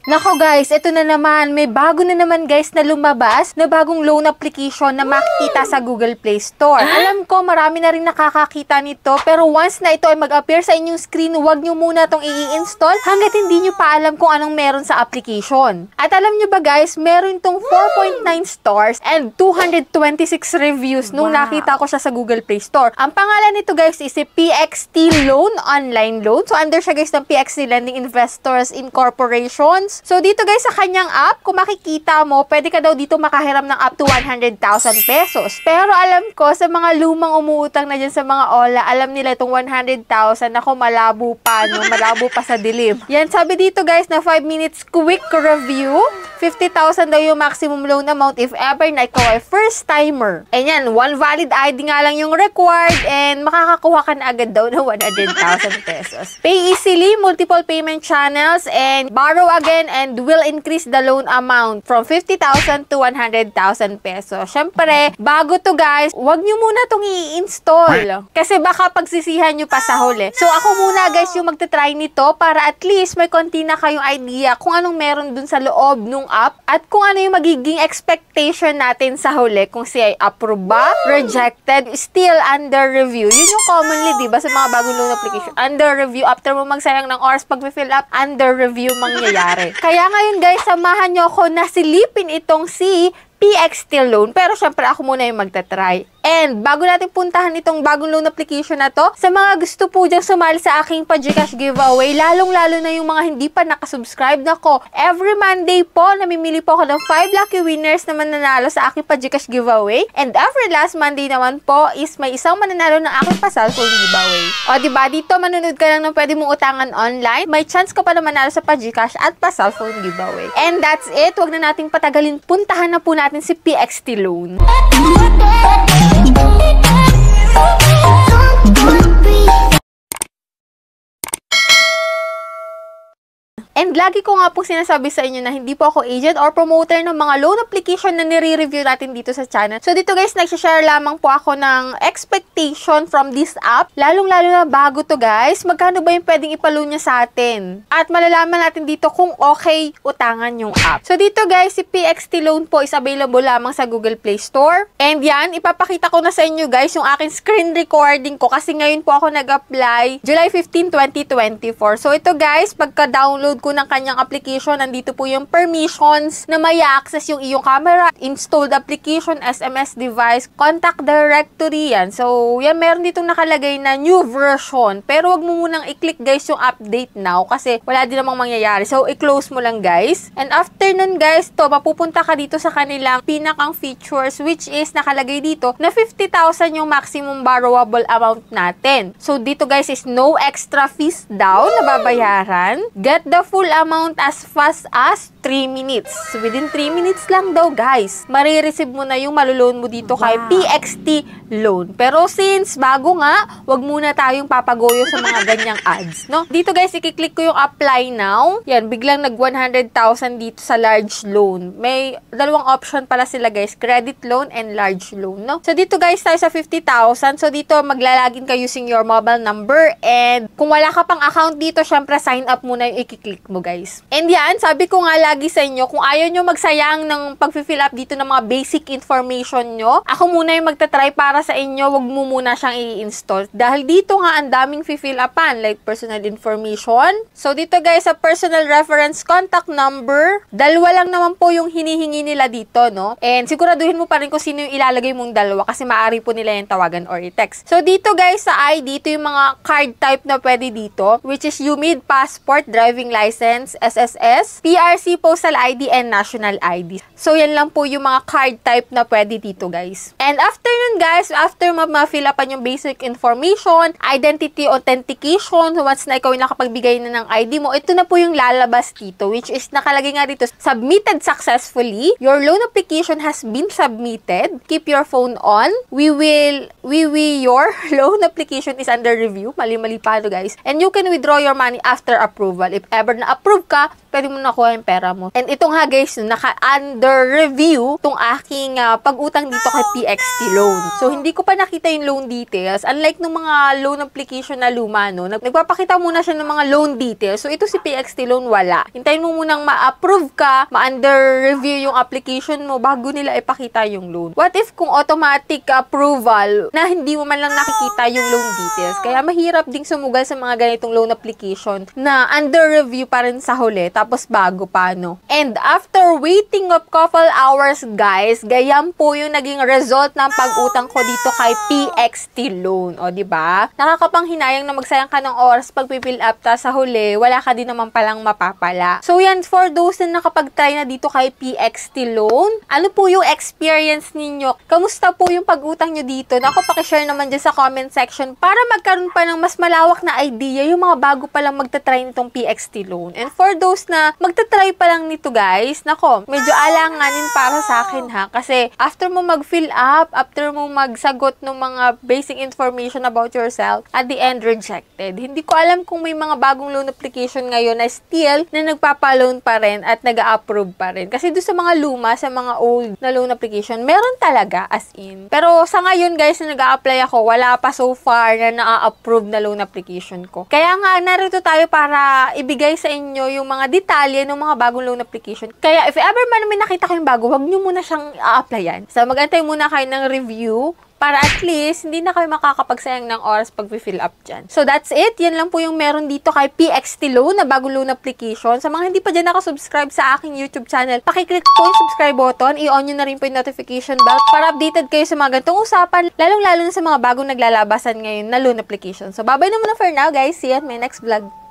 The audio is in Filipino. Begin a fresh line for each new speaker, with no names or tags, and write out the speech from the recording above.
Nako guys, ito na naman. May bago na naman guys na lumabas na bagong loan application na makikita sa Google Play Store. Alam ko marami na rin nakakakita nito, pero once na ito ay mag-appear sa inyong screen, huwag nyo muna itong i-install hanggat hindi nyo pa alam kung anong meron sa application. At alam nyo ba guys, meron itong 4.9 stars and 226 reviews nung nakita ko siya sa Google Play Store. Ang pangalan nito guys is PXT Loan Online Loan. So under siya guys ng PXT Lending Investors Incorporations. So, dito guys sa kanyang app, kung makikita mo, pwede ka daw dito makahiram ng up to 100,000 pesos. Pero alam ko, sa mga lumang umuutang na dyan sa mga OLA, alam nila itong 100,000, ako malabo pa, no? Malabo pa sa dilim. Yan, sabi dito guys na 5 minutes quick review. 50,000 daw yung maximum loan amount if ever na ikaw ay first timer. And yan, one valid ID nga lang yung required and makakakuha ka na agad daw ng 100,000 pesos. Pay easily, multiple payment channels, and borrow again and will increase the loan amount from 50,000 to 100,000 pesos. Syempre, bago to guys, wag nyo muna itong i-install. Kasi baka pagsisihan nyo pa sa huli. So, ako muna guys yung magta-try nito para at least may konti na kayong idea kung anong meron dun sa loob nung app at kung ano yung magiging expectation natin sa huli. Kung siya ay approve ba, rejected, still under review. Yun yung commonly, diba, sa mga bagong loan application. Under review, after mo magsayang ng oras pag-fill up, under review mangyayari. Kaya ngayon guys, samahan nyo ako na silipin itong si PXT Loan. Pero syempre ako muna yung magta-try. And bago natin puntahan itong bagong loan application na to, sa mga gusto po diyang sumali sa aking pa-GCash giveaway, lalong-lalo na yung mga hindi pa nakasubscribe, nako, every Monday po, namimili po ako ng 5 lucky winners na mananalo sa aking pa-GCash giveaway. And every last Monday naman po is may isang mananalo ng aking pa-cellphone giveaway. O diba, dito manunod ka lang ng pwede mong utangan online, may chance ka pa na manalo sa pa-GCash at pa-cellphone giveaway. And that's it. Huwag na nating patagalin. Puntahan na po natin si PXT Loan. And lagi ko nga po sinasabi sa inyo na hindi po ako agent or promoter ng mga loan application na nire-review natin dito sa channel. So dito guys, nagsha-share lamang po ako ng expectation from this app. Lalong-lalo na bago to guys, magkano ba yung pwedeng ipaloan niya sa atin? At malalaman natin dito kung okay utangan yung app. So dito guys, si PXT Loan po is available lamang sa Google Play Store. And yan, ipapakita ko na sa inyo guys yung aking screen recording ko kasi ngayon po ako nag-apply July 15, 2024. So ito guys, pagka-download ko ng kanyang application, nandito po yung permissions na may access yung iyong camera, installed application, SMS device, contact directory, yan. So, yan, meron ditong nakalagay na new version. Pero wag mo munang i-click guys yung update now kasi wala din namang mangyayari. So, i-close mo lang guys. And after nun guys, to, mapupunta ka dito sa kanilang pinakang features which is nakalagay dito na 50,000 yung maximum borrowable amount natin. So, dito guys is no extra fees daw na babayaran. Get the full amount as fast as 3 minutes. Within 3 minutes lang daw guys, marireceive mo na yung maluloan mo dito kay PXT Loan. Pero since bago nga, wag muna tayong papagoyo sa mga ganyang ads, no? Dito guys, i-click ko yung apply now. Yan, biglang nag 100,000 dito sa large loan. May dalawang option pala sila guys, credit loan and large loan, no? So dito guys, tayo sa 50,000. So dito, maglalagin ka using your mobile number and kung wala ka pang account dito, syempre sign up muna yung i-click mo guys. And yan, sabi ko nga lagi sa inyo, kung ayaw nyo magsayang ng pag-fill up dito ng mga basic information nyo, ako muna yung magta-try para sa inyo, wag mo muna siyang i-install. Dahil dito nga, ang daming fill upan, like personal information. So dito guys, sa personal reference contact number, dalawa lang naman po yung hinihingi nila dito, no? And siguraduhin mo pa rin kung sino yung ilalagay mong dalawa kasi maaari po nila yung tawagan or i-text. So dito guys, sa ID, ito yung mga card type na pwede dito, which is UMID, passport, driving license, SSS, PRC, postal ID, and national ID. So, yan lang po yung mga card type na pwede dito, guys. And after nun, guys, after ma-fill upan yung basic information, identity authentication, once na ikaw yung nakapagbigay na ng ID mo, ito na po yung lalabas dito, which is nakalagay nga dito, submitted successfully. Your loan application has been submitted. Keep your phone on. Your loan application is under review. Mali-mali pa, guys. And you can withdraw your money after approval. If ever na-approve ka, pwede mo nakuha yung pera mo. And ito nga guys, naka-under review tong aking pag-utang dito kay PXT Loan. So, hindi ko pa nakita yung loan details. Unlike nung mga loan application na luma, no, nagpapakita muna siya ng mga loan details. So, ito si PXT Loan, wala. Hintayin mo munang ma-approve ka, ma-under review yung application mo bago nila ipakita yung loan. What if kung automatic approval na hindi mo man lang nakikita yung loan details? Kaya mahirap ding sumugal sa mga ganitong loan application na under review pa rin sa huli, tapos bago pa, no? And after waiting of couple hours, guys, gayam po yung naging result ng pag-utang ko dito kay PXT Loan. O, diba? Nakakapanghinayang na magsayang ka ng oras pag pipill up, ta sa huli, wala ka din naman palang mapapala. So, yan, for those na nakapag-try na dito kay PXT Loan, ano po yung experience ninyo? Kamusta po yung pag-utang nyo dito? Naku, pakishare naman dyan sa comment section para magkaroon pa ng mas malawak na idea yung mga bago pa lang magta-try nitong PXT Loan. And for those na magta-try pa lang nito, guys, nako, medyo alanganin para sa akin, ha? Kasi after mo mag-fill up, after mo magsagot ng mga basic information about yourself, at the end, rejected. Hindi ko alam kung may mga bagong loan application ngayon na still na nagpapa-loan pa rin at nag-a-approve pa rin. Kasi doon sa mga luma, sa mga old na loan application, meron talaga, as in. Pero sa ngayon, guys, na nag-a-apply ako, wala pa so far na na-approve na loan application ko. Kaya nga, narito tayo para ibigay sa inyo yung mga detalye ng mga bagong loan application. Kaya if ever man may nakita kayong bago, wag nyo muna siyang a-applyan. So, mag-antay muna kayo ng review para at least hindi na kayo makakapagsayang ng oras pag fill up dyan. So, that's it. Yan lang po yung meron dito kay PXT Loan na bagong loan application. Sa mga hindi pa dyan nakasubscribe sa aking YouTube channel, pakiclick po yung subscribe button, i-on nyo na rin po yung notification bell para updated kayo sa mga ganitong usapan, lalong-lalo na sa mga bagong naglalabasan ngayon na loan application. So, bye-bye na muna for now, guys. See you at my next vlog.